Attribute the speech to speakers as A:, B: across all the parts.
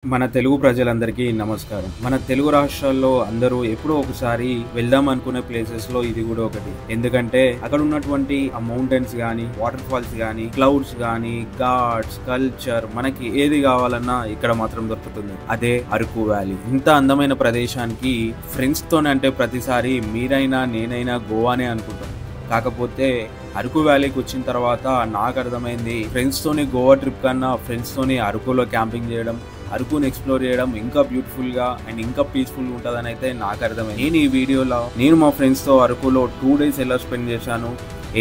A: మన తెలుగు ప్రజలందరికీ నమస్కారం. మన తెలుగు రాష్ట్రాల్లో అందరూ ఎప్పుడో ఒకసారి వెళ్దాం అనుకునే ప్లేసెస్ లో ఇది కూడా ఒకటి. ఎందుకంటే అక్కడ ఉన్నటువంటి ఆ మౌంటైన్స్ గానీ, వాటర్ ఫాల్స్ గానీ, క్లౌడ్స్ గానీ, ఘాట్స్, కల్చర్, మనకి ఏది కావాలన్నా ఇక్కడ మాత్రం దొరుకుతుంది. అదే అరకు వ్యాలీ. ఇంత అందమైన ప్రదేశానికి ఫ్రెండ్స్ తోనే అంటే ప్రతిసారి మీరైనా నేనైనా గోవానే అనుకుంటాం. కాకపోతే అరకు వ్యాలీకి వచ్చిన తర్వాత నాకు అర్థమైంది, ఫ్రెండ్స్ తోని గోవా ట్రిప్ కన్నా ఫ్రెండ్స్ తోని అరకులో క్యాంపింగ్ చేయడం, అరకుని ఎక్స్ప్లోర్ చేయడం ఇంకా బ్యూటిఫుల్ గా అండ్ ఇంకా పీస్ఫుల్ గా ఉంటుందని అయితే నాకు అర్థమైంది. నేను ఈ వీడియోలో నేను మా ఫ్రెండ్స్ తో అరకులో 2 days ఎలా స్పెండ్ చేశాను,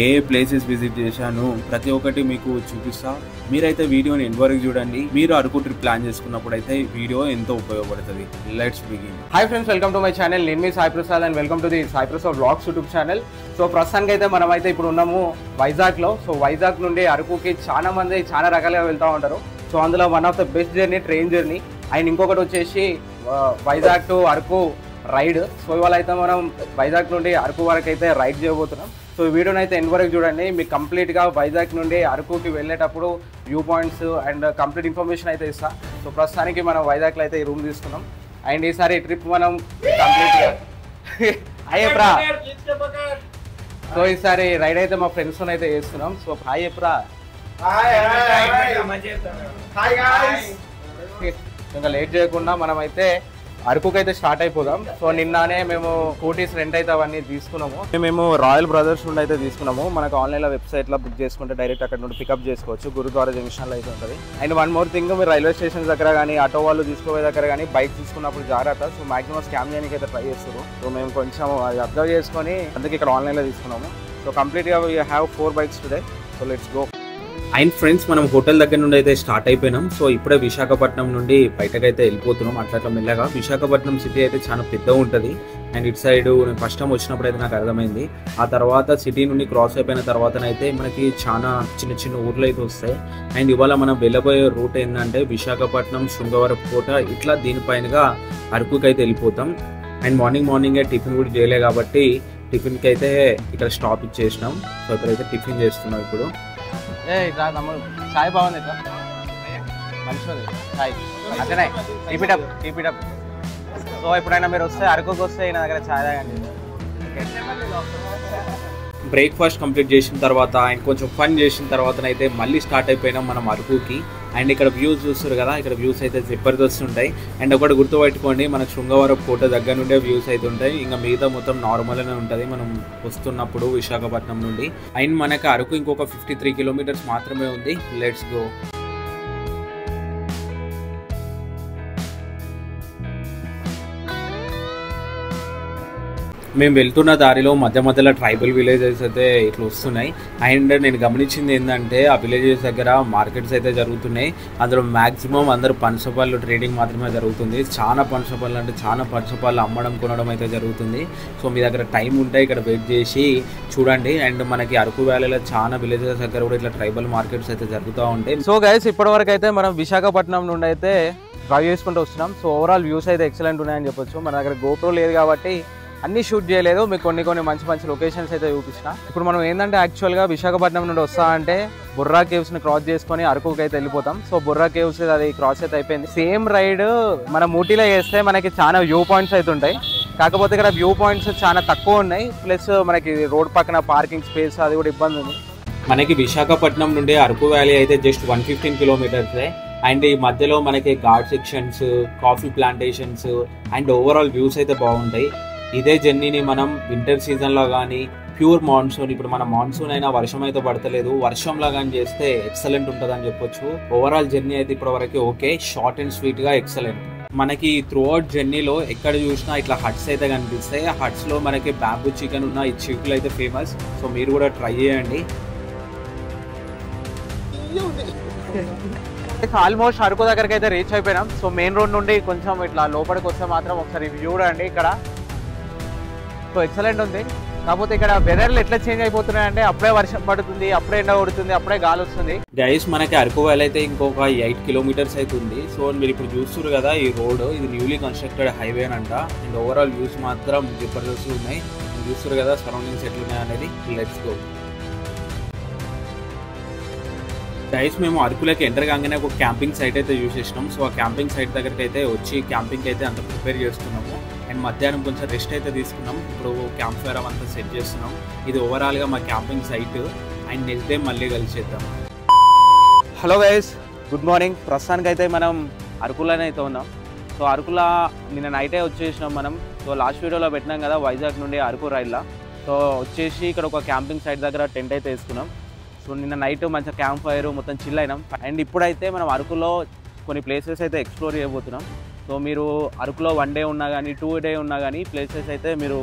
A: ఏ ప్లేసెస్ విజిట్ చేశాను, ప్రతి ఒక్కటి మీకు చూపిస్తా. మీరైతే వీడియోని ఎండ్ వరకు చూడండి. మీరు అరకు ట్రిప్ ప్లాన్ చేసుకున్నప్పుడు అయితే వీడియో ఎంతో ఉపయోగపడుతుంది. Let's begin.
B: Hi friends, welcome to my channel. నేను మీ Sai Prasad and welcome to the Sai Prasad vlogs YouTube channel. So ప్రస్తుతానికి అయితే మనమైతే ఇప్పుడు ఉన్నాము వైజాగ్లో. సో వైజాగ్ నుండి అరకుకి చాలా మంది చాలా రకాలుగా వెళ్తూ ఉంటారు. సో అందులో one of the best journey train journey, and ఇంకొకటి వచ్చేసి Vizag to Araku ride. So ఇవాళ అయితే మనం వైజాగ్ నుండి అరకు వరకు అయితే రైడ్ చేయబోతున్నాం. సో ఈ వీడియోని అయితే ఎండ్ వరకు చూడండి. మీకు కంప్లీట్గా వైజాగ్ నుండి అరకుకి వెళ్ళేటప్పుడు view points and complete information అయితే ఇస్తాం. సో ప్రస్తుతానికి మనం వైజాగ్లో అయితే ఈ రూమ్ తీసుకున్నాం. అండ్ ఈసారి ట్రిప్ మనం కంప్లీట్గా అయ్యప్రా. సో ఈసారి రైడ్ అయితే మా ఫ్రెండ్స్తో అయితే చేస్తున్నాం. సో హాయ్ ఎప్రా. ఇంకా లేట్ చేయకుండా మనం అయితే అరకుకి అయితే స్టార్ట్ అయిపోదాం. సో నిన్ననే మేము స్కూటీస్ రెంట్ అయితే అవన్నీ తీసుకున్నాము. మేము రాయల్ బ్రదర్స్ నుండి అయితే తీసుకున్నాము. మనకు ఆన్లైన్లో వెబ్సైట్లో బుక్ చేసుకుంటే డైరెక్ట్ అక్కడ నుండి పికప్ చేసుకోవచ్చు. గురుద్వారా జంక్షన్లో అయితే ఉంటుంది. అండ్ వన్ మోర్ థింగ్, మీరు రైల్వే స్టేషన్ దగ్గర కానీ ఆటో వాళ్ళు తీసుకునే దగ్గర కానీ బైక్ తీసుకున్నప్పుడు జాగ్రత్త. సో మాక్సిమం స్కామ్ చేయడానికి అయితే ట్రై చేస్తారు. సో మేము కొంచెం అది అబ్జర్వ్ చేసుకొని అందుకే ఇక్కడ ఆన్లైన్లో తీసుకున్నాము. సో కంప్లీట్గా we have 4 bikes today. So let's go.
A: And friends, మనం హోటల్ దగ్గర నుండి అయితే స్టార్ట్ అయిపోయినాం. సో ఇప్పుడే విశాఖపట్నం నుండి బయటకైతే వెళ్ళిపోతున్నాం. అట్లా మెల్లగా. విశాఖపట్నం సిటీ అయితే చాలా పెద్దగా ఉంటుంది. అండ్ ఇటు సైడ్ నేను ఫస్ట్ టైం వచ్చినప్పుడు అయితే నాకు అర్థమైంది. ఆ తర్వాత సిటీ నుండి క్రాస్ అయిపోయిన తర్వాతనైతే మనకి చాలా చిన్న చిన్న ఊర్లు అయితే వస్తాయి. అండ్ ఇవాళ మనం వెళ్ళబోయే రూట్ ఏంటంటే విశాఖపట్నం, శృంగవరపు కోట, ఇట్లా దీనిపైనగా అరకుకి అయితే వెళ్ళిపోతాం. అండ్ మార్నింగే టిఫిన్ కూడా చేయలే కాబట్టి టిఫిన్కి అయితే ఇక్కడ స్టాప్ ఇచ్చేసినాం. సో ఇప్పుడైతే టిఫిన్ చేస్తున్నాం. ఇప్పుడు
B: ఇట్లా తమ్ముడు చాయ్ బాగుంది. ఇట్లా మంచిది చాయ్ అట్లనే కీప్ ఇట్ అప్. సో ఎప్పుడైనా మీరు వస్తే అరకుకి వస్తే నా దగ్గర చాయ్ తాగండి.
A: బ్రేక్ఫాస్ట్ కంప్లీట్ చేసిన తర్వాత అండ్ కొంచెం ఫన్ చేసిన తర్వాతనైతే మళ్ళీ స్టార్ట్ అయిపోయినాం మనం అరకుకి. అండ్ ఇక్కడ వ్యూస్ చూస్తారు కదా, ఇక్కడ వ్యూస్ అయితే జబర్దస్త్ ఉంటాయి. అండ్ ఒకటి గుర్తుపెట్టుకోండి, మనకు శృంగవరపు కోట దగ్గర నుండే వ్యూస్ అయితే ఉంటాయి. ఇంకా మిగతా మొత్తం నార్మల్గానే ఉంటుంది మనం వస్తున్నప్పుడు విశాఖపట్నం నుండి. అండ్ మనకు అరకు ఇంకొక 53 kilometers మాత్రమే ఉంది. Let's go. మేము వెళ్తున్న దారిలో మధ్యలో ట్రైబల్ విలేజెస్ అయితే ఇట్లా వస్తున్నాయి. అండ్ నేను గమనించింది ఏంటంటే ఆ విలేజెస్ దగ్గర మార్కెట్స్ అయితే జరుగుతున్నాయి. అందులో మ్యాక్సిమం అందరూ పనసపళ్ళు ట్రేడింగ్ మాత్రమే జరుగుతుంది. చాలా పనసపళ్ళు అంటే చాలా పనసపళ్ళు అమ్మడం కొనడం అయితే జరుగుతుంది. సో మీ దగ్గర టైం ఉంటే ఇక్కడ వెయిట్ చేసి చూడండి. అండ్ మనకి అరకు వ్యాలీలో చాలా విలేజెస్ దగ్గర కూడా ఇట్లా ట్రైబల్ మార్కెట్స్ అయితే జరుగుతూ ఉంటాయి.
B: సో గైస్, ఇప్పటివరకు అయితే మనం విశాఖపట్నం నుండి అయితే డ్రైవ్ చేసుకుంటూ వస్తున్నాం. సో ఓవరాల్ వ్యూస్ అయితే ఎక్సలెంట్ ఉన్నాయని చెప్పొచ్చు. మన దగ్గర గోప్రో లేదు కాబట్టి అన్నీ షూట్ చేయలేదు. మీకు కొన్ని మంచి లొకేషన్స్ అయితే చూపించిన. ఇప్పుడు మనం ఏంటంటే యాక్చువల్గా విశాఖపట్నం నుండి వస్తా అంటే బుర్రా కేవ్స్ని క్రాస్ చేసుకొని అరకుకి అయితే వెళ్ళిపోతాం. సో బుర్రా కేవ్స్ అది క్రాస్ అయితే అయిపోయింది. సేమ్ రైడ్ మనం ఊటీలో చేస్తే మనకి చాలా వ్యూ పాయింట్స్ అయితే ఉంటాయి. కాకపోతే ఇక్కడ వ్యూ పాయింట్స్ చాలా తక్కువ ఉన్నాయి. ప్లస్ మనకి రోడ్ పక్కన పార్కింగ్ స్పేస్ అది కూడా ఇబ్బంది ఉంది.
A: మనకి విశాఖపట్నం నుండి అరకు వ్యాలీ అయితే జస్ట్ 115 kilometers. అండ్ ఈ మధ్యలో మనకి ghat sections, coffee plantations and overall views అయితే బాగుంటాయి. ఇదే జర్నీని మనం వింటర్ సీజన్లో కానీ ప్యూర్ మాన్సూన్, ఇప్పుడు మన మాన్సూన్ అయినా వర్షం అయితే పడతలేదు, వర్షంలో కానీ చేస్తే ఎక్సలెంట్ ఉంటుంది అని చెప్పొచ్చు. ఓవరాల్ జర్నీ అయితే ఇప్పటి వరకు ఓకే, షార్ట్ అండ్ స్వీట్ గా ఎక్సలెంట్. మనకి త్రూ అవుట్ జర్నీలో ఎక్కడ చూసినా ఇట్లా హట్స్ అయితే కనిపిస్తాయి. ఆ హట్స్ లో మనకి బ్యాంబూ చికెన్ ఉన్న ఈ చిక్కులు అయితే ఫేమస్. సో మీరు కూడా ట్రై చేయండి.
B: ఆల్మోస్ట్ అరకు దగ్గరికి అయితే రీచ్ అయిపోయినాం. సో మెయిన్ రోడ్ నుండి కొంచెం ఇట్లా లోపలికి వస్తే మాత్రం ఒకసారి వ్యూ చూడండి ఇక్కడ. సో ఎక్సలెంట్ ఉంది. కాకపోతే ఇక్కడ వెదర్లు ఎట్లా చేంజ్ అయిపోతున్నాయంటే అప్పుడే వర్షం పడుతుంది, అప్పుడే ఎండ కొడుతుంది, అప్పుడే గాలి వస్తుంది.
A: గైస్, మనకి అరకు వ్యాలీ అయితే ఇంకొక 8 kilometers అయితే ఉంది. సో మీరు ఇప్పుడు చూస్తున్నారు కదా, ఈ రోడ్ ఇది న్యూలీ కన్స్ట్రక్టెడ్ హైవే అంట. అండ్ ఓవరాల్ వ్యూస్ మాత్రం జబర్దస్త్ ఉన్నాయి. చూస్తున్నారు కదా సరౌండింగ్స్ ఎట్లున్నాయి అనేది. Let's go. గైస్ మేము అరకులోకి ఎంటర్ కాగానే ఒక క్యాంపింగ్ సైట్ అయితే యూజ్ చేసినాం. సో ఆ క్యాంపింగ్ సైట్ దగ్గరికి అయితే వచ్చి క్యాంపింగ్ అయితే అంత ప్రిపేర్ చేస్తున్నాము. అండ్ మధ్యాహ్నం కొంచెం రెస్ట్ అయితే తీసుకున్నాం. ఇప్పుడు క్యాంప్ ఫైర్ అంతా సెట్ చేస్తున్నాం. ఇది ఓవరాల్గా మా camping site. And next day మళ్ళీ కలిసేద్దాం.
B: Hello guys, good morning. ప్రస్తుతానికి అయితే మనం అరకులోనే అయితే ఉన్నాం. సో అరకులో నిన్న నైటే వచ్చేసినాం మనం. సో లాస్ట్ వీడియోలో పెట్టినాం కదా వైజాగ్ నుండి అరకు రైడ్లో. సో వచ్చేసి ఇక్కడ ఒక క్యాంపింగ్ సైట్ దగ్గర టెంట్ అయితే వేసుకున్నాం. సో నిన్న నైట్ మంచిగా క్యాంప్ ఫైర్ మొత్తం చిల్ అయినాం. అండ్ ఇప్పుడైతే మనం అరకులో కొన్ని ప్లేసెస్ అయితే ఎక్స్ప్లోర్ చేయబోతున్నాం. సో మీరు అరకులో 1 డే ఉన్నా కానీ 2 డే ఉన్నా కానీ ప్లేసెస్ అయితే మీరు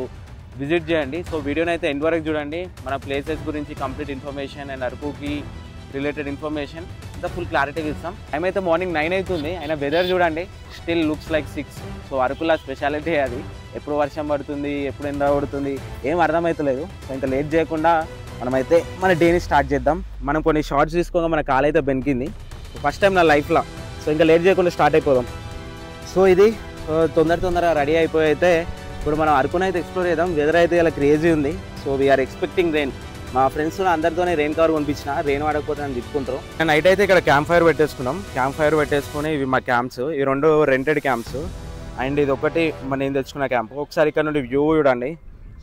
B: విజిట్ చేయండి. సో వీడియోని అయితే ఎండ్ వరకు చూడండి. మన ప్లేసెస్ గురించి కంప్లీట్ ఇన్ఫర్మేషన్ అండ్ అరకుకి రిలేటెడ్ ఇన్ఫర్మేషన్ అంతా ఫుల్ క్లారిటీగా ఇస్తాం. టైం అయితే మార్నింగ్ 9 అవుతుంది. అయినా వెదర్ చూడండి, స్టిల్ లుక్స్ లైక్ 6. సో అరకుల స్పెషాలిటీ అది. ఎప్పుడు వర్షం పడుతుంది, ఎప్పుడు ఎండ పడుతుంది, ఏం అర్థమవుతలేదు. సో ఇంకా లేట్ చేయకుండా మనమైతే మన డేని స్టార్ట్ చేద్దాం. మనం కొన్ని షార్ట్స్ తీసుకోగా మన కాలు అయితే బెనికింది ఫస్ట్ టైం నా లైఫ్లో. సో ఇంకా లేట్ చేయకుండా స్టార్ట్ అయిపోదాం. సో ఇది తొందరగా రెడీ అయిపోయి అయితే ఇప్పుడు మనం అరకుని అయితే ఎక్స్ప్లోర్ చేద్దాం. వెదర్ అయితే ఇలా క్రేజీ ఉంది. So we're expecting rain. మా ఫ్రెండ్స్ అందరితోనే రెయిన్ కవర్ కొనిపించిన, రెయిన్ వాడకపోతే నన్ను తిప్పుకుంటారు. నైట్ అయితే ఇక్కడ క్యాంప్ ఫైర్ పెట్టేసుకున్నాం. క్యాంప్ ఫైర్ పెట్టేసుకుని ఇవి మా క్యాంప్స్. ఈ 2 రెంటెడ్ క్యాంప్స్. అండ్ ఇది ఒకటి నేను తెచ్చుకున్న క్యాంప్. ఒకసారి ఇక్కడ నుండి వ్యూ చూడండి.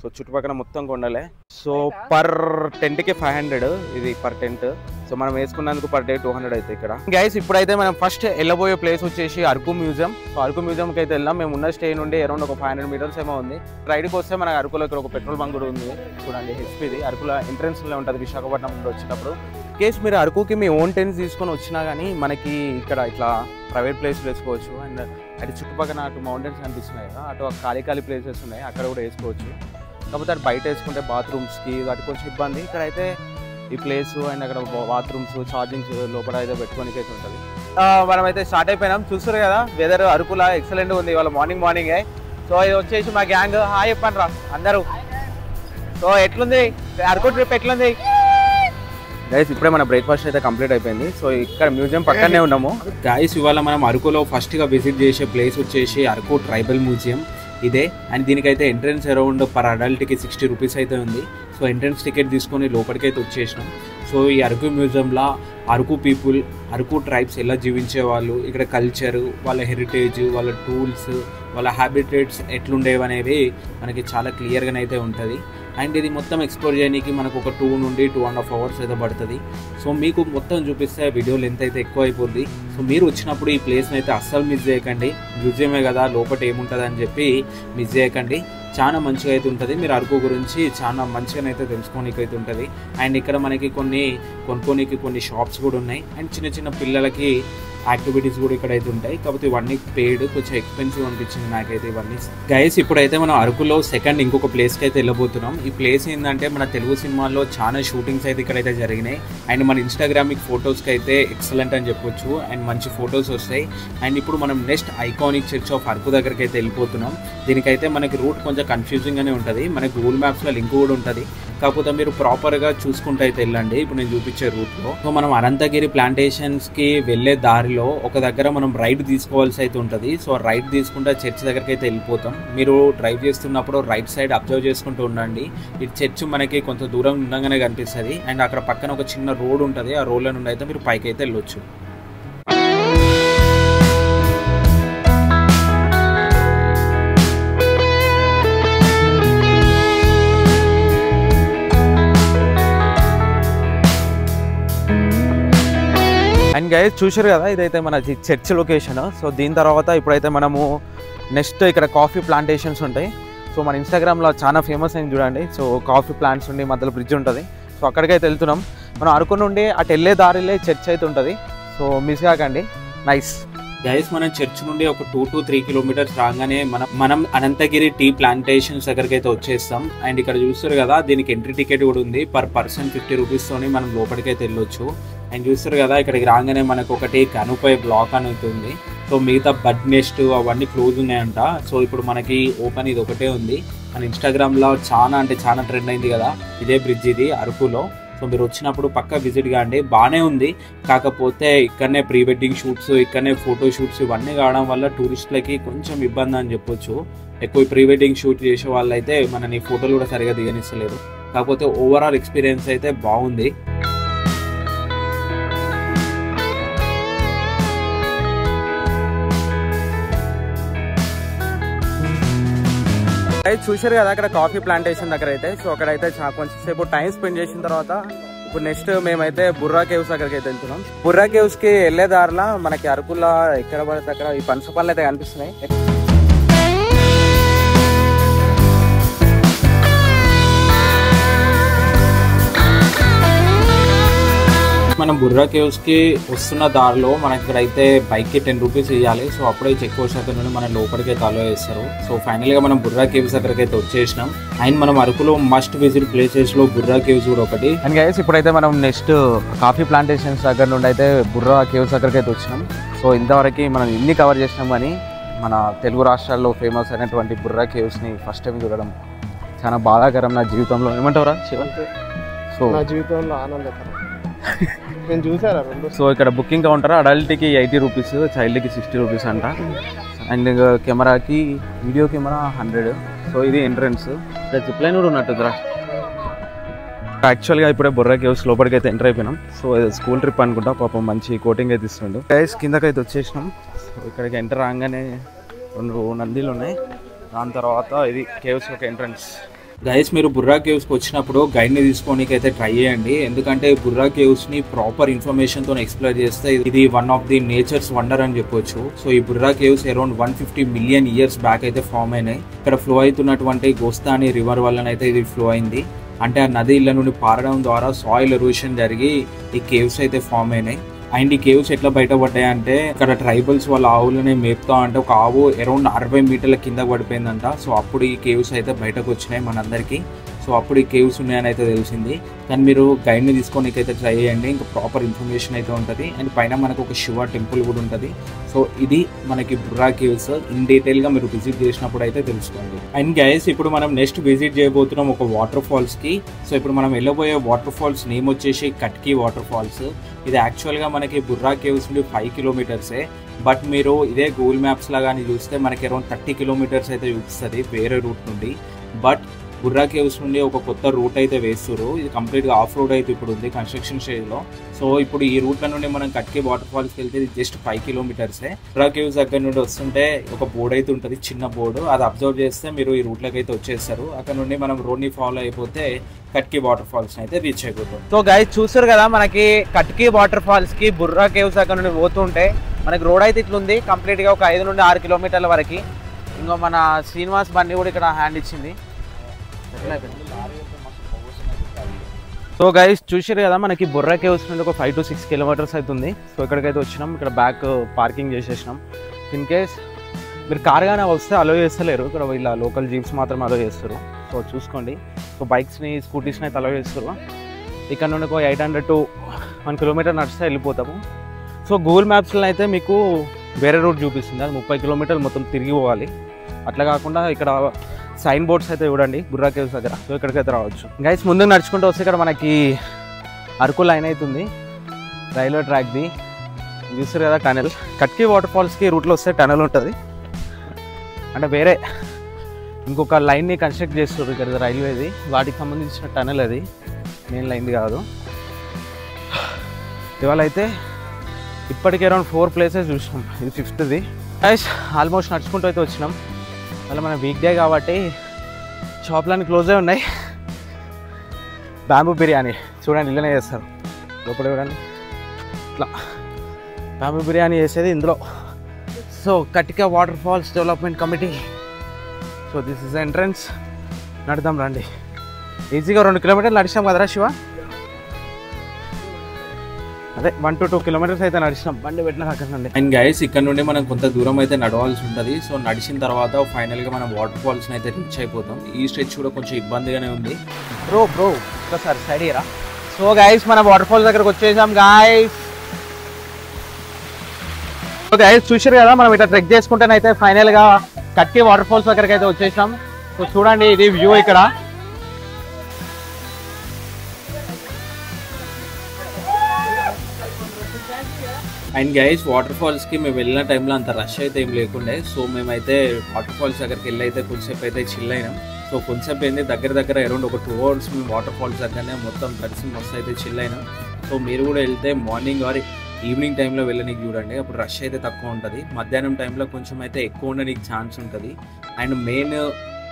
B: సో చుట్టుపక్కల మొత్తం కొండలే. సో పర్ టెంట్కి 500 ఇది పర్ టెంట్. సో మనం వేసుకున్నందుకు పర్ డే 200 అయితే ఇక్కడ. గైస్ ఇప్పుడైతే మనం ఫస్ట్ వెళ్ళబోయే ప్లేస్ వచ్చేసి అరకు మ్యూజియం. సో అరకు మ్యూజియంకి అయితే వెళ్ళాం. మేము ఉన్న స్టే నుండి అరౌండ్ ఒక 500 మీటర్స్ ఏమో ఉంది. రైడ్కి వస్తే మనకు అరకులో ఇక్కడ ఒక పెట్రోల్ బంక్ కూడా ఉంది చూడండి. హెచ్పిది అరకులో ఎంట్రెన్స్లో ఉంటుంది విశాఖపట్నం నుండి వచ్చినప్పుడు. కేసు మీరు అరకుకి మీ ఓన్ టెంట్స్ తీసుకొని వచ్చినా కానీ మనకి ఇక్కడ ఇట్లా ప్రైవేట్ ప్లేస్లు వేసుకోవచ్చు. అండ్ అటు చుట్టుపక్కల అటు మౌంటైన్స్ కనిపిస్తున్నాయి కదా, అటు ఖాళీ ప్లేసెస్ ఉన్నాయి, అక్కడ కూడా వేసుకోవచ్చు. కాకపోతే అటు బయట వేసుకుంటే బాత్రూమ్స్కి అటు కొంచెం ఇబ్బంది. ఇక్కడైతే ఈ ప్లేస్ అండ్ అక్కడ బాత్రూమ్స్ ఛార్జింగ్స్ లోపల అయితే పెట్టుకోనికి అయితే ఉంటుంది. మనమైతే స్టార్ట్ అయిపోయినాం. చూస్తారు కదా వెదర్ అరకులా ఎక్సలెంట్గా ఉంది ఇవాళ మార్నింగే. సో ఇది వచ్చేసి మా గ్యాంగ్. హాయ్ చెప్పండి రా అందరూ. సో ఎట్లుంది అరకు ట్రిప్, ఎట్లుంది గైస్? ఇప్పుడే మన బ్రేక్ఫాస్ట్ అయితే కంప్లీట్ అయిపోయింది. సో ఇక్కడ మ్యూజియం పక్కనే ఉన్నాము.
A: గైస్ ఇవాళ మనం అరకులో ఫస్ట్గా విజిట్ చేసే ప్లేస్ వచ్చేసి అరకు ట్రైబల్ మ్యూజియం ఇదే. అండ్ దీనికైతే ఎంట్రన్స్ అరౌండ్ పర్ అడల్ట్కి 60 రూపీస్ అయితే ఉంది. సో ఎంట్రన్స్ టికెట్ తీసుకొని లోపలికి అయితే వచ్చేసినాం. సో ఈ అరకు మ్యూజియంలో అరకు పీపుల్, అరకు ట్రైబ్స్ ఎలా జీవించేవాళ్ళు, ఇక్కడ కల్చర్, వాళ్ళ హెరిటేజ్, వాళ్ళ టూల్స్, వాళ్ళ హ్యాబిటేట్స్ ఎట్లుండేవి అనేవి మనకి చాలా క్లియర్గానైతే ఉంటుంది. అండ్ ఇది మొత్తం ఎక్స్ప్లోర్ చేయడానికి మనకు ఒక 2 నుండి 2.5 అవర్స్ అయితే పడుతుంది. సో మీకు మొత్తం చూపిస్తే వీడియో లెంత్ అయితే ఎక్కువ అయిపోద్ది. సో మీరు వచ్చినప్పుడు ఈ ప్లేస్ని అయితే అస్సలు మిస్ చేయకండి. మ్యూజియమే కదా, లోపల ఏముంటుంది అని చెప్పి మిస్ చేయకండి. చాలా మంచిగా అయితే ఉంటుంది. మీరు అరకు గురించి చాలా మంచిగానైతే తెలుసుకోనికి అయితే ఉంటుంది. అండ్ ఇక్కడ మనకి కొనుక్కోనికి కొన్ని షాప్స్ కూడా ఉన్నాయి. అండ్ చిన్న పిల్లలకి యాక్టివిటీస్ కూడా ఇక్కడ అయితే ఉంటాయి. కాకపోతే ఇవన్నీ పెయిడ్, కొంచెం ఎక్స్పెన్సివ్ అనిపించింది నాకైతే ఇవన్నీ. గైస్ ఇప్పుడైతే మనం అరకులో సెకండ్ ఇంకొక ప్లేస్కి అయితే వెళ్ళబోతున్నాం. ఈ ప్లేస్ ఏంటంటే మన తెలుగు సినిమాల్లో చాలా షూటింగ్స్ అయితే ఇక్కడైతే జరిగినాయి. అండ్ మన ఇన్స్టాగ్రామిక్ ఫొటోస్కి అయితే ఎక్సలెంట్ అని చెప్పొచ్చు. అండ్ మంచి ఫొటోస్ వస్తాయి. అండ్ ఇప్పుడు మనం next iconic church of Araku దగ్గరికి అయితే వెళ్ళిపోతున్నాం. దీనికైతే మనకి రూట్ కొంచెం కన్ఫ్యూజింగ్గానే ఉంటుంది. మనకి గూగుల్ మ్యాప్స్లో లింక్ కూడా ఉంటుంది. కాకపోతే మీరు ప్రాపర్గా చూసుకుంటూ అయితే వెళ్ళండి ఇప్పుడు నేను చూపించే రూట్లో. సో మనం అనంతగిరి ప్లాంటేషన్స్కి వెళ్ళే దారిలో ఒక దగ్గర మనం రైడ్ తీసుకోవాల్సి అయితే ఉంటుంది. సో రైడ్ తీసుకుంటే చర్చ్ దగ్గరికి అయితే వెళ్ళిపోతాం. మీరు డ్రైవ్ చేస్తున్నప్పుడు రైట్ సైడ్ అబ్జర్వ్ చేసుకుంటూ ఉండండి. ఈ చర్చ్ మనకి కొంత దూరం ఉండగానే కనిపిస్తుంది. అండ్ అక్కడ పక్కన ఒక చిన్న రోడ్ ఉంటుంది. ఆ రోడ్ల నుండి అయితే మీరు పైకి అయితే వెళ్ళొచ్చు.
B: అండ్ గైస్ చూసారు కదా, ఇదైతే మన చర్చ్ లొకేషన్. సో దీని తర్వాత ఇప్పుడైతే మనము నెక్స్ట్ ఇక్కడ కాఫీ ప్లాంటేషన్స్ ఉంటాయి. సో మన ఇన్స్టాగ్రామ్లో చాలా ఫేమస్ అయింది చూడండి. సో కాఫీ ప్లాంట్స్ ఉండి మధ్యలో బ్రిడ్జ్ ఉంటుంది. సో అక్కడికైతే వెళ్తున్నాం. మనం అరకు నుండి అటు వెళ్ళే దారిలో చర్చ్ అయితే ఉంటుంది. సో మిస్ కాకండి. నైస్
A: గైస్ మనం చర్చ్ నుండి ఒక 2 to 3 కిలోమీటర్స్ రాగానే మనం అనంతగిరి టీ ప్లాంటేషన్స్ దగ్గరికి అయితే వచ్చేస్తాం. అండ్ ఇక్కడ చూస్తారు కదా, దీనికి ఎంట్రీ టికెట్ కూడా ఉంది. పర్ పర్సన్ 50 రూపీస్తోని మనం లోపలికి అయితే వెళ్ళొచ్చు. అండ్ చూస్తారు కదా, ఇక్కడికి రాగానే మనకు ఒకటి కనుపై బ్లాక్ అని అవుతుంది. సో మిగతా బడ్ నెస్ట్ అవన్నీ క్లోజ్ ఉన్నాయంట. సో ఇప్పుడు మనకి ఓపెన్ ఇది ఒకటే ఉంది. మన ఇన్స్టాగ్రామ్లో చాలా ట్రెండ్ అయింది కదా ఇదే బ్రిడ్జ్, ఇది అరకులో. సో మీరు వచ్చినప్పుడు పక్కా విజిట్ కాండి. బాగానే ఉంది. కాకపోతే ఇక్కడనే ప్రీ వెడ్డింగ్ షూట్స్, ఇక్కడనే ఫోటో షూట్స్ ఇవన్నీ కావడం వల్ల టూరిస్టులకి కొంచెం ఇబ్బంది అని చెప్పొచ్చు. ఎక్కువ ప్రీ వెడ్డింగ్ షూట్ చేసే వాళ్ళు అయితే మనని ఫోటోలు కూడా సరిగా దిగనిస్తలేరు. కాకపోతే ఓవరాల్ ఎక్స్పీరియన్స్ అయితే బాగుంది.
B: అయితే చూసారు కదా అక్కడ కాఫీ ప్లాంటేషన్ దగ్గర అయితే. సో అక్కడైతే కొంచెం సేపు టైం స్పెండ్ చేసిన తర్వాత ఇప్పుడు నెక్స్ట్ మేమైతే బుర్రా కేవ్స్ దగ్గరికి అయితే వెళ్తున్నాం. బుర్రా కేవ్స్ కి వెళ్లే దారిలో మనకి అరకులా ఎక్కడ పడితే అక్కడ ఈ పనస పళ్ళు అయితే కనిపిస్తున్నాయి.
A: మనం బుర్రా కేవ్స్ కి వస్తున్న దారిలో మనకి ఇక్కడైతే బైక్ కి 10 రూపీస్ ఇవ్వాలి. సో అప్పుడే చెక్ పోస్ట్ దగ్గర నుండి మన లోపలికి అయితే అలో చేస్తారు. సో ఫైనల్ గా మనం బుర్రా కేవ్స్ దగ్గరికి అయితే వచ్చేసినాం. అండ్ మనం అరకులో మస్ట్ విజిట్ ప్లేసెస్ లో బుర్రా కేవ్స్ కూడా ఒకటి.
B: అండ్ గైస్ ఇప్పుడైతే మనం నెక్స్ట్ కాఫీ ప్లాంటేషన్స్ దగ్గర నుండి అయితే బుర్రా కేవ్స్ దగ్గరికి అయితే వచ్చినాం. సో ఇంతవరకు మనం ఇన్ని కవర్ చేసినాం కానీ మన తెలుగు రాష్ట్రాల్లో ఫేమస్ అయినటువంటి బుర్రా కేవ్స్ ని ఫస్ట్ టైం చూడడం చాలా బాధాకరం నా జీవితంలో. ఏమంటారా శివ? సో
C: నా జీవితంలో ఆనందకరం. నేను చూసారా రెండు.
B: సో ఇక్కడ బుకింగ్ కౌంటర్ అడల్ట్కి 80 రూపీస్, చైల్డ్కి 60 రూపీస్ అంట. అండ్ కెమెరాకి వీడియో కెమెరా 100. సో ఇది ఎంట్రన్స్. జిప్లైన్ కూడా ఉన్నట్టు. యాక్చువల్గా ఇప్పుడే బుర్రా కేవ్స్ లోపలికి అయితే ఎంటర్ అయిపోయినాం. సో స్కూల్ ట్రిప్ అనుకుంటా. పాపం మంచి కోటింగ్ అయితే ఇస్తుండు. గైస్ కిందకైతే వచ్చేసినాం. సో ఇక్కడికి ఎంటర్ రాగానే 2 నందీలు ఉన్నాయి. దాని తర్వాత ఇది కేవ్స్ ఒక ఎంట్రన్స్.
A: గైస్ మీరు బుర్రా కేవ్స్కి వచ్చినప్పుడు గైడ్ని తీసుకోనికి అయితే ట్రై చేయండి. ఎందుకంటే బుర్రా కేవ్స్ని ప్రాపర్ ఇన్ఫర్మేషన్తో ఎక్స్ప్లోర్ చేస్తే ఇది one of the nature's wonder అని చెప్పొచ్చు. సో ఈ Borra caves around 150 million years back అయితే ఫామ్ అయినాయి. ఇక్కడ ఫ్లో అవుతున్నటువంటి గోస్తాని రివర్ వల్లనైతే ఇది ఫ్లో అయింది. అంటే ఆ నది ఇళ్ళ నుండి పారడం ద్వారా సాయిల్ ఎరోషన్ జరిగి ఈ కేవ్స్ అయితే ఫామ్ అయినాయి. అండ్ ఈ కేవ్స్ ఎట్లా బయటపడ్డాయి అంటే ఇక్కడ ట్రైబల్స్ వాళ్ళ ఆవులని మేపుతా అంటే ఒక ఆవు అరౌండ్ 60 మీటర్ల కింద పడిపోయిందంట. సో అప్పుడు ఈ కేవ్స్ అయితే బయటకు వచ్చినాయి మనందరికీ. సో అప్పుడు ఈ కేవ్స్ ఉన్నాయని అయితే తెలిసింది. కానీ మీరు గైడ్ని తీసుకోనికి అయితే ట్రై చేయండి. ఇంకా ప్రాపర్ ఇన్ఫర్మేషన్ అయితే ఉంటుంది. అండ్ పైన మనకు ఒక శివ టెంపుల్ కూడా ఉంటుంది. సో ఇది మనకి బుర్రా కేవ్స్ ఇన్ డీటెయిల్గా మీరు విజిట్ చేసినప్పుడు అయితే తెలుసుకోండి. అండ్ గైస్ ఇప్పుడు మనం నెక్స్ట్ విజిట్ చేయబోతున్నాం ఒక వాటర్ ఫాల్స్కి. సో ఇప్పుడు మనం వెళ్ళబోయే వాటర్ ఫాల్స్ నేమ్ వచ్చేసి కట్కీ వాటర్ ఫాల్స్. ఇది యాక్చువల్గా మనకి బుర్రా కేవ్స్ నుండి 5 కిలోమీటర్సే. బట్ మీరు ఇదే గూగుల్ మ్యాప్స్లో కానీ చూస్తే మనకి అరౌండ్ 30 కిలోమీటర్స్ అయితే చూపిస్తుంది వేరే రూట్ నుండి. బట్ బుర్రా కేవ్స్ నుండి ఒక కొత్త రూట్ అయితే వేస్తారు. ఇది కంప్లీట్గా ఆఫ్ రోడ్ అయితే ఇప్పుడు ఉంది కన్స్ట్రక్షన్ స్టేజ్లో. సో ఇప్పుడు ఈ రూట్ల నుండి మనం కట్కీ వాటర్ ఫాల్స్కి వెళ్తే ఇది జస్ట్ 5 కిలోమీటర్సే. బుర్రా కేవ్స్ దగ్గర నుండి వస్తుంటే ఒక బోర్డు అయితే ఉంటుంది, చిన్న బోర్డు. అది అబ్జర్వ్ చేస్తే మీరు ఈ రూట్లోకి అయితే వచ్చేస్తారు. అక్కడ నుండి మనం రోడ్ని ఫాలో అయిపోతే కట్కీ వాటర్ ఫాల్స్ అయితే రీచ్ అయిపోతాం.
B: సో గైస్ చూసారు కదా మనకి కట్కీ వాటర్ ఫాల్స్ కి బుర్రా కేవ్స్ దగ్గర నుండి పోతుంటే మనకి రోడ్ అయితే ఇట్లుంది. కంప్లీట్గా ఒక 5 నుండి 6 కిలోమీటర్ల వరకు. ఇంకో మన శ్రీనివాస్ బండి కూడా ఇక్కడ హ్యాండ్ ఇచ్చింది. సో గైస్ చూసారు కదా మనకి బుర్రా కేవ్స్ నుండి ఒక 5 to 6 కిలోమీటర్స్ అవుతుంది. సో ఇక్కడికైతే వచ్చినాం. ఇక్కడ బ్యాక్ పార్కింగ్ చేసేసినాం. ఇన్ కేస్ మీరు కార్ గానే వస్తే అలో చేస్తలేరు. ఇక్కడ ఇలా లోకల్ జీప్స్ మాత్రమే అలో చేస్తారు. సో చూసుకోండి. సో బైక్స్ని స్కూటీస్ని అయితే అలో చేస్తారు. ఇక్కడ నుండి ఒక 800 to 1 కిలోమీటర్ నడిస్తే వెళ్ళిపోతాము. సో గూగుల్ మ్యాప్స్లో అయితే మీకు వేరే రూట్ చూపిస్తుంది. అది 30 కిలోమీటర్లు మొత్తం తిరిగి పోవాలి. అట్లా కాకుండా ఇక్కడ సైన్ బోర్డ్స్ అయితే చూడండి బుర్రా కేవ్స్ దగ్గర. సో ఇక్కడికైతే రావచ్చు. గైస్ ముందుకు నడుచుకుంటూ వస్తే ఇక్కడ మనకి అరకు లైన్ అవుతుంది రైల్వే ట్రాక్ది. చూస్తారు కదా టనెల్. కట్కీ వాటర్ ఫాల్స్కి రూట్లో వస్తే టనెల్ ఉంటుంది. అంటే వేరే ఇంకొక లైన్ని కన్స్ట్రక్ట్ చేస్తారు ఇక్కడ రైల్వేది. వాటికి సంబంధించిన టనెల్ అది, మెయిన్ లైన్ది కాదు. ఇవాళ అయితే ఇప్పటికే అరౌండ్ 4 ప్లేసెస్ చూసినాం. ఇది 5th. గైస్ ఆల్మోస్ట్ నడుచుకుంటూ అయితే వచ్చినాం. మళ్ళీ మన వీక్ డే కాబట్టి షాప్లన్నీ క్లోజ్ అయి ఉన్నాయి. బ్యాంబూ బిర్యానీ చూడండి ఇళ్ళనే చేస్తారు. లోపల చూడండి ఇట్లా బ్యాంబూ బిర్యానీ చేసేది ఇందులో. So Katki water falls development committee. So this is entrance. నడుద్దాం రండి. ఈజీగా 2 కిలోమీటర్లు నడిచాం కదరా శివ? అదే 1 to 2 కిలోమీటర్స్ అయితే నడిచినాం బండి పెట్టిన అక్కడ నుండి.
A: అండ్ గైస్ ఇక్కడ నుండి మనం కొంత దూరం అయితే నడవాల్సి ఉంటుంది. సో నడిచిన తర్వాత ఫైనల్గా మనం వాటర్ ఫాల్స్ అయితే రీచ్ అయిపోతాం. ఈ స్ట్రెచ్ కూడా కొంచెం ఇబ్బందిగానే ఉంది.
B: బ్రో ఒకసారి సైడ్ ఇరా. సో గైస్ మన వాటర్ ఫాల్స్ దగ్గరకు వచ్చేసాం గైస్. సో గైస్ చూసారు కదా మనం ఇట్లా ట్రెక్ చేసుకుంటేనైతే ఫైనల్గా కట్కీ వాటర్ ఫాల్స్ దగ్గరికి అయితే వచ్చేసాం. సో చూడండి ఇది వ్యూ ఇక్కడ.
A: అండ్ గైస్ వాటర్ ఫాల్స్కి మేము వెళ్ళిన టైంలో అంత రష్ అయితే ఏం లేకుండే. సో మేమైతే వాటర్ ఫాల్స్ దగ్గరికి వెళ్ళి అయితే కొంచెంసేపు అయితే చిల్ అయినాం. సో కొంచెంసేపు ఏంది దగ్గర అరౌండ్ ఒక 2 hours మేము వాటర్ ఫాల్స్ దగ్గరనే మొత్తం కలిసి మస్తు అయితే చిల్ అయినాం. సో మీరు కూడా వెళ్తే మార్నింగ్ ఆర్ ఈవినింగ్ టైంలో వెళ్ళనీకి చూడండి. అప్పుడు రష్ అయితే తక్కువ ఉంటుంది. మధ్యాహ్నం టైంలో కొంచెం అయితే ఎక్కువ ఉండడానికి ఛాన్స్ ఉంటుంది. అండ్ మెయిన్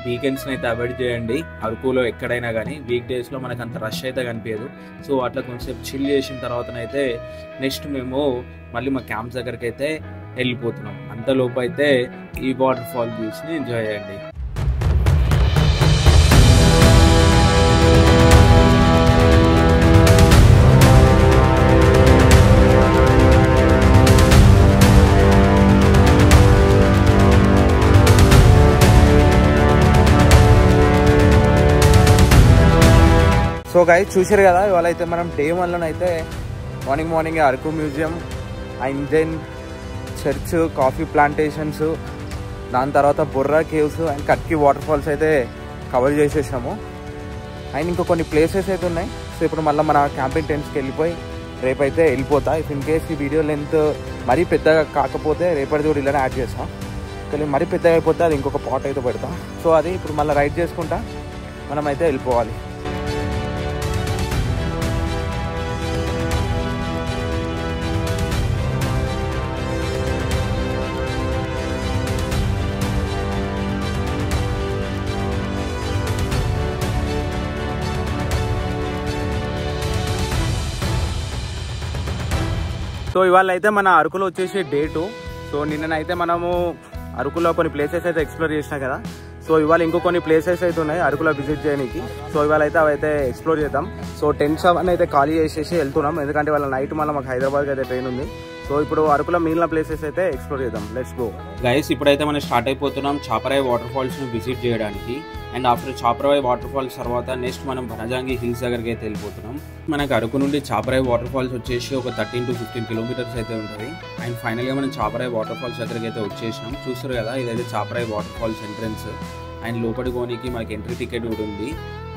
A: వీకెండ్స్ని అయితే అవాయిడ్ చేయండి అరకులో ఎక్కడైనా కానీ. వీక్ డేస్లో మనకు అంత రష్ అయితే కనిపించదు. సో అట్లా కొంచెం చిల్ చేసిన తర్వాతనైతే నెక్స్ట్ మేము మళ్ళీ మా క్యాంప్స్ దగ్గరికి అయితే వెళ్ళిపోతున్నాం. అంతలోపు అయితే ఈ వాటర్ ఫాల్ వ్యూస్ని ఎంజాయ్ చేయండి.
B: సో గైస్ చూసారు కదా, ఇవాళ అయితే మనం డే 1లో అయితే morning Araku museum and then church, coffee plantations, దాని తర్వాత Borra caves and Katki water falls అయితే కవర్ చేసేసాము. అండ్ ఇంకా కొన్ని ప్లేసెస్ అయితే ఉన్నాయి. సో ఇప్పుడు మళ్ళీ మన క్యాంపింగ్ టెంట్స్కి వెళ్ళిపోయి రేపైతే వెళ్ళిపోతా. ఇఫ్ ఇన్ కేస్ ఈ వీడియో లెంత్ మరీ పెద్దగా కాకపోతే రేపటి కూడా ఇలానే యాడ్ చేస్తాం. కానీ మరీ పెద్దగా అయిపోతే అది ఇంకొక పాట్ అయితే పెడతాం. సో అది ఇప్పుడు మళ్ళీ రైడ్ చేసుకుంటా మనం అయితే వెళ్ళిపోవాలి. సో ఇవాళ అయితే మన అరకులో వచ్చేసి డే 2. సో నిన్ననైతే మనము అరకులో కొన్ని ప్లేసెస్ అయితే ఎక్స్ప్లోర్ చేసినా కదా. సో ఇవాళ ఇంకో కొన్ని ప్లేసెస్ అయితే ఉన్నాయి అరకులో విజిట్ చేయడానికి. సో ఇవాళ అయితే అవైతే ఎక్స్ప్లోర్ చేద్దాం. సో టెంట్స్ అవన్నీ అయితే ఖాళీ చేసేసి వెళ్తున్నాం, ఎందుకంటే వాళ్ళ నైట్ మళ్ళీ మాకు హైదరాబాద్కి అయితే ట్రైన్ ఉంది. సో ఇప్పుడు అరకులో మిగిలిన ప్లేసెస్ అయితే ఎక్స్ప్లోర్ చేద్దాం. Let's go
A: guys. ఇప్పుడైతే మనం స్టార్ట్ అయిపోతున్నాం చాపరాయి వాటర్ ఫాల్స్ని విజిట్ చేయడానికి. And after Chaparai water falls తర్వాత నెక్స్ట్ మనం వనజాంగి హిల్స్ దగ్గరికి అయితే వెళ్ళిపోతున్నాం. మనకు అరకు నుండి చాపరాయి వాటర్ ఫాల్స్ వచ్చేసి ఒక 13 to 15 కిలోమీటర్స్ అయితే ఉంటుంది. అండ్ ఫైనల్గా మనం చాపరాయి వాటర్ ఫాల్స్ దగ్గరికి అయితే వచ్చేసినాం. చూస్తారు కదా, ఇదైతే Chaparai water falls entrance. And లోపలికి పోనీకి మనకి ఎంట్రీ టికెట్ కూడా ఉంది.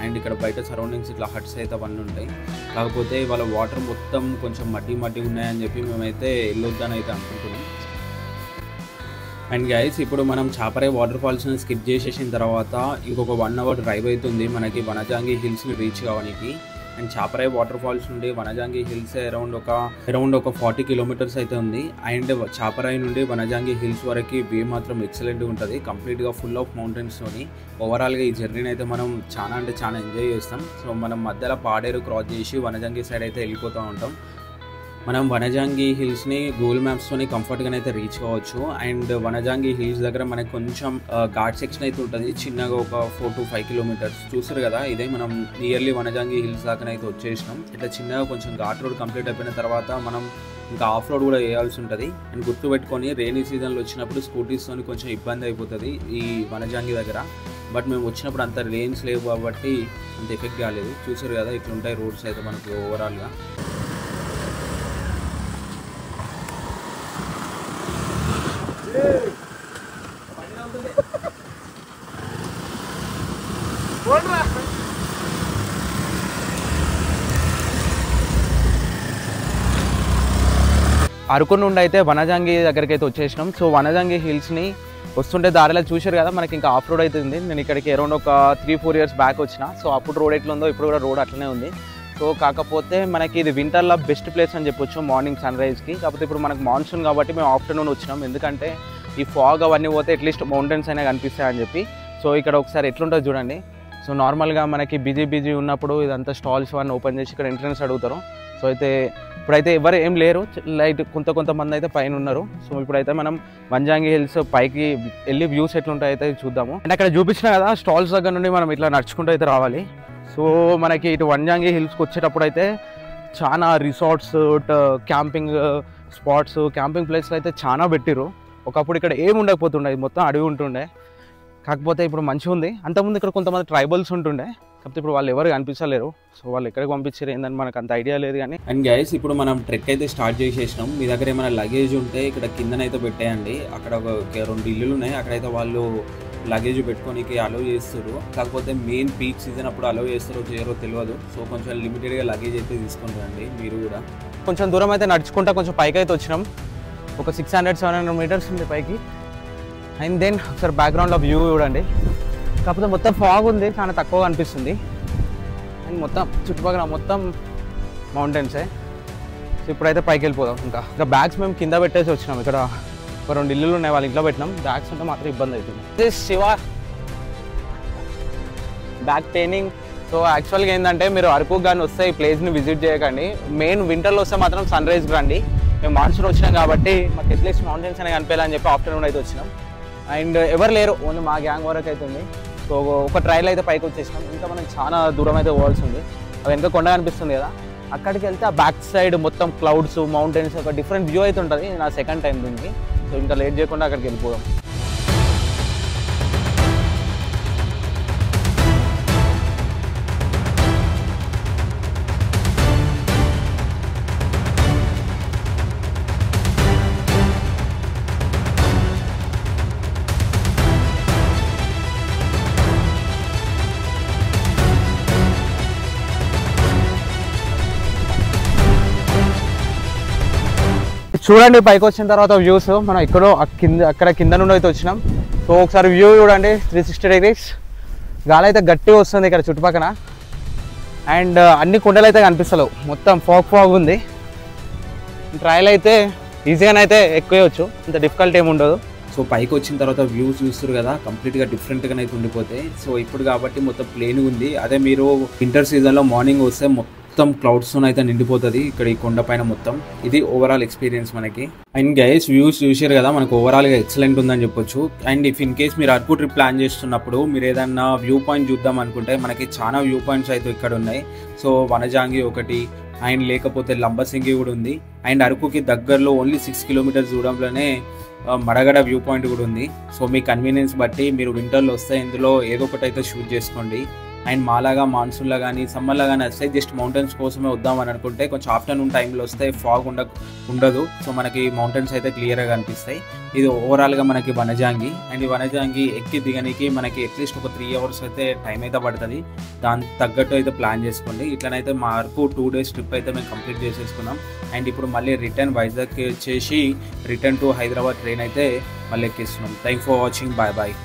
A: అండ్ ఇక్కడ బయట సరౌండింగ్స్ ఇట్లా హట్స్ అయితే అవన్నీ ఉంటాయి. కాకపోతే వాళ్ళ వాటర్ మొత్తం కొంచెం మడ్డి ఉన్నాయని చెప్పి మేమైతే వెళ్ళొద్దని అయితే అనుకుంటున్నాం. అండ్ గైస్ ఇప్పుడు మనం చాపరాయి వాటర్ ఫాల్స్ని స్కిప్ చేసేసిన తర్వాత ఇంకొక 1 hour డ్రైవ్ అవుతుంది మనకి వనజాంగి హిల్స్ని రీచ్ కావడానికి. అండ్ చాపరాయి వాటర్ ఫాల్స్ నుండి వనజాంగి హిల్స్ అరౌండ్ ఒక 40 కిలోమీటర్స్ అయితే ఉంది. అండ్ చాపరాయి నుండి వనజాంగి హిల్స్ వరకు వే మాత్రం ఎక్సలెంట్గా ఉంటుంది, కంప్లీట్గా ఫుల్ ఆఫ్ మౌంటైన్స్తోని. ఓవరాల్గా ఈ జర్నీని అయితే మనం చాలా ఎంజాయ్ చేస్తాం. సో మనం మధ్యలో పాడేరు క్రాస్ చేసి వనజాంగి సైడ్ అయితే వెళ్ళిపోతూ ఉంటాం. మనం వనజాంగి హిల్స్ని గూగుల్ మ్యాప్స్తోని కంఫర్ట్గానే అయితే రీచ్ కావచ్చు. అండ్ వనజాంగి హిల్స్ దగ్గర మనకి కొంచెం ఘాట్ సెక్షన్ అయితే ఉంటుంది, చిన్నగా ఒక 4 to 5 కిలోమీటర్స్. చూస్తారు కదా, ఇదే మనం నియర్లీ వనజాంగి హిల్స్ దాకానైతే వచ్చేసినాం. ఇట్లా చిన్నగా కొంచెం ఘాట్ రోడ్ కంప్లీట్ అయిపోయిన తర్వాత మనం ఇంకా ఆఫ్ రోడ్ కూడా వేయాల్సి ఉంటుంది. అండ్ గుర్తుపెట్టుకొని రెయినీ సీజన్లో వచ్చినప్పుడు స్కూటీస్తోని కొంచెం ఇబ్బంది అయిపోతుంది ఈ వనజాంగి దగ్గర. బట్ మేము వచ్చినప్పుడు అంత రెయిన్స్ లేవు కాబట్టి అంత ఎఫెక్ట్ కాలేదు. చూసారు కదా, ఇట్లుంటాయి రోడ్స్ అయితే మనకు ఓవరాల్గా.
B: అరకు నుండి అయితే వనజాంగి దగ్గరికి అయితే వచ్చేసినాం. సో వనజాంగి హిల్స్ని వస్తుంటే దారిలో చూసారు కదా, మనకి ఇంకా ఆఫ్ రోడ్ అయితే ఉంది. నేను ఇక్కడికి అరౌండ్ ఒక 3-4 years బ్యాక్ వచ్చిన. సో అప్పుడు రోడ్ ఎట్లా ఉందో ఇప్పుడు కూడా రోడ్ అట్లనే ఉంది. సో కాకపోతే మనకి ఇది వింటర్లో బెస్ట్ ప్లేస్ అని చెప్పొచ్చు మార్నింగ్ సన్రైజ్కి. కాకపోతే ఇప్పుడు మనకు మాన్సూన్ కాబట్టి మేము ఆఫ్టర్నూన్ వచ్చినాం, ఎందుకంటే ఈ ఫాగ్ అవన్నీ పోతే అట్లీస్ట్ మౌంటైన్స్ అయినా కనిపిస్తాయని చెప్పి. సో ఇక్కడ ఒకసారి ఎట్లుంటుంది చూడండి. సో నార్మల్గా మనకి బిజీ ఉన్నప్పుడు ఇదంతా స్టాల్స్ అవన్నీ ఓపెన్ చేసి ఇక్కడ ఎంట్రన్స్ అడుగుతారు. సో అయితే ఇప్పుడైతే ఎవరు ఏం లేరు, లైట్ కొంతమంది అయితే పైన ఉన్నారు. సో ఇప్పుడైతే మనం వనజాంగి హిల్స్ పైకి వెళ్ళి వ్యూస్ ఎట్లుంటాయి అయితే చూద్దాము. అండ్ అక్కడ చూపించిన కదా స్టాల్స్ దగ్గర నుండి మనం ఇట్లా నడుచుకుంటూ అయితే రావాలి. సో మనకి ఇటు వనజాంగి హిల్స్కి వచ్చేటప్పుడు అయితే చాలా రిసార్ట్స్, క్యాంపింగ్ స్పాట్స్, క్యాంపింగ్ ప్లేస్లు అయితే చాలా పెట్టిరు. ఒకప్పుడు ఇక్కడ ఏమి ఉండకపోతుండే, మొత్తం అడవి ఉంటుండే. కాకపోతే ఇప్పుడు మంచిగా ఉంది. అంతకుముందు ఇక్కడ కొంతమంది ట్రైబల్స్ ఉంటుండే, కాకపోతే ఇప్పుడు వాళ్ళు ఎవరు కనిపించలేరు. సో వాళ్ళు ఎక్కడికి పంపించారు ఏందని మనకు అంత ఐడియా లేదు. కానీ
A: అండ్ గైస్ ఇప్పుడు మనం ట్రెక్ అయితే స్టార్ట్ చేసేసినాం. మీ దగ్గర ఏమైనా లగేజ్ ఉంటే ఇక్కడ కిందనైతే పెట్టేయండి. అక్కడ ఒక 2 ఇల్లులు ఉన్నాయి, అక్కడైతే వాళ్ళు లగేజ్ పెట్టుకోనికి అలౌ చేస్తారు. కాకపోతే మెయిన్ పీక్ సీజన్ అప్పుడు అలౌ చేస్తారో చేయరో తెలియదు. సో కొంచెం లిమిటెడ్గా లగేజ్ అయితే తీసుకొని రండి మీరు కూడా.
B: కొంచెం దూరం అయితే నడుచుకుంటా కొంచెం పైకి అయితే వచ్చినాం. ఒక 600-700 meters ఉంది పైకి. అండ్ దెన్ ఒకసారి బ్యాక్గ్రౌండ్లో వ్యూ చూడండి. కాకపోతే మొత్తం ఫాగ్ ఉంది, చాలా తక్కువగా అనిపిస్తుంది. అండ్ మొత్తం చుట్టుపక్కల మొత్తం మౌంటైన్సే. సో ఇప్పుడైతే పైకి వెళ్ళిపోదాం. ఇంకా బ్యాగ్స్ మేము కింద పెట్టేసి వచ్చినాం. ఇక్కడ ఒక 2 ఇల్లులు ఉన్నాయి, వాళ్ళ ఇంట్లో పెట్టినాం. బ్యాగ్స్ ఉంటే మాత్రం ఇబ్బంది అవుతుంది. Shiva back paining. సో యాక్చువల్గా ఏంటంటే మీరు అరకు కానీ వస్తే ఈ ప్లేస్ని విజిట్ చేయకండి. మెయిన్ వింటర్లో వస్తే మాత్రం సన్ రైజ్కి రండి. మేము మాన్సూన్ వచ్చినాం కాబట్టి మాకు అట్లీస్ట్ మౌంటైన్స్ అనే కనిపించాలని చెప్పి ఆఫ్టర్నూన్ అయితే వచ్చినాం. అండ్ ఎవరు లేరు, ఓన్లీ మా గ్యాంగ్ వరకు అయితే ఉంది. సో ఒక ట్రైల్ అయితే పైకి వచ్చేసినాం. ఇంకా మనం చాలా దూరం అయితే పోవాల్సి ఉంది. అది వెనక కొండ కనిపిస్తుంది కదా, అక్కడికి వెళ్తే ఆ బ్యాక్ సైడ్ మొత్తం క్లౌడ్స్, మౌంటైన్స్, ఒక డిఫరెంట్ వ్యూ అయితే ఉంటుంది. నా సెకండ్ టైం దీనికి. సో ఇంకా లేట్ చేయకుండా అక్కడికి వెళ్ళిపోదాం. చూడండి పైకి వచ్చిన తర్వాత వ్యూస్. మనం ఎక్కడో అక్కడ కింద నుండి అయితే వచ్చినాం. సో ఒకసారి వ్యూ చూడండి, 360 degrees. గాలి అయితే గట్టిగా వస్తుంది ఇక్కడ చుట్టుపక్కల. అండ్ అన్ని కొండలు అయితే కనిపిస్తలేవు, మొత్తం ఫాగ్ ఉంది. ట్రయల్ అయితే ఈజీగానైతే ఎక్కువేయచ్చు, ఇంత డిఫికల్ట్ ఏమి ఉండదు.
A: సో పైకి వచ్చిన తర్వాత వ్యూస్ చూస్తారు కదా, కంప్లీట్గా డిఫరెంట్గా అయితే ఉండిపోతాయి. సో ఇప్పుడు కాబట్టి మొత్తం ప్లేన్ ఉంది. అదే మీరు వింటర్ సీజన్లో మార్నింగ్ వస్తే మొత్తం క్లౌడ్స్తో అయితే నిండిపోతుంది ఇక్కడ ఈ కొండ పైన మొత్తం. ఇది ఓవరాల్ ఎక్స్పీరియన్స్ మనకి. అండ్ గైస్ వ్యూస్ చూసారు కదా, మనకు ఓవరాల్గా ఎక్సలెంట్ ఉందని చెప్పొచ్చు. అండ్ ఇఫ్ ఇన్ కేస్ మీరు అరకు ట్రిప్ ప్లాన్ చేస్తున్నప్పుడు మీరు ఏదన్నా వ్యూ పాయింట్ చూద్దాం అనుకుంటే మనకి చాలా వ్యూ పాయింట్స్ అయితే ఇక్కడ ఉన్నాయి. సో వనజాంగి ఒకటి, అండ్ లేకపోతే లంబసింగి కూడా ఉంది. అండ్ అరకుకి దగ్గరలో ఓన్లీ 6 kilometers దూరంలోనే మడగడ వ్యూ పాయింట్ కూడా ఉంది. సో మీ కన్వీనియన్స్ బట్టి మీరు వింటర్లో వస్తే ఇందులో ఏదో ఒకటి అయితే షూట్ చేసుకోండి. అండ్ మాలాగా మాన్సూన్లో కానీ సమ్మర్లో కానీ వస్తే జస్ట్ మౌంటైన్స్ కోసమే వద్దామని అనుకుంటే కొంచెం ఆఫ్టర్నూన్ టైంలో వస్తే ఫాగ్ ఉండదు. సో మనకి మౌంటైన్స్ అయితే క్లియర్గా కనిపిస్తాయి. ఇది ఓవరాల్గా మనకి వనజాంగి. అండ్ ఈ వనజాంగి ఎక్కి దిగనికి మనకి అట్లీస్ట్ ఒక 3 hours అయితే టైం అయితే పడుతుంది. దానికి తగ్గట్టు అయితే ప్లాన్ చేసుకోండి. ఇట్లనైతే మా వరకు 2 days ట్రిప్ అయితే మేము కంప్లీట్ చేసేసుకున్నాం. అండ్ ఇప్పుడు మళ్ళీ రిటర్న్ వైజాగ్ చేసి రిటర్న్ టు హైదరాబాద్ ట్రైన్ అయితే మళ్ళీ ఎక్కిస్తున్నాం. Thank for watching. Bye bye.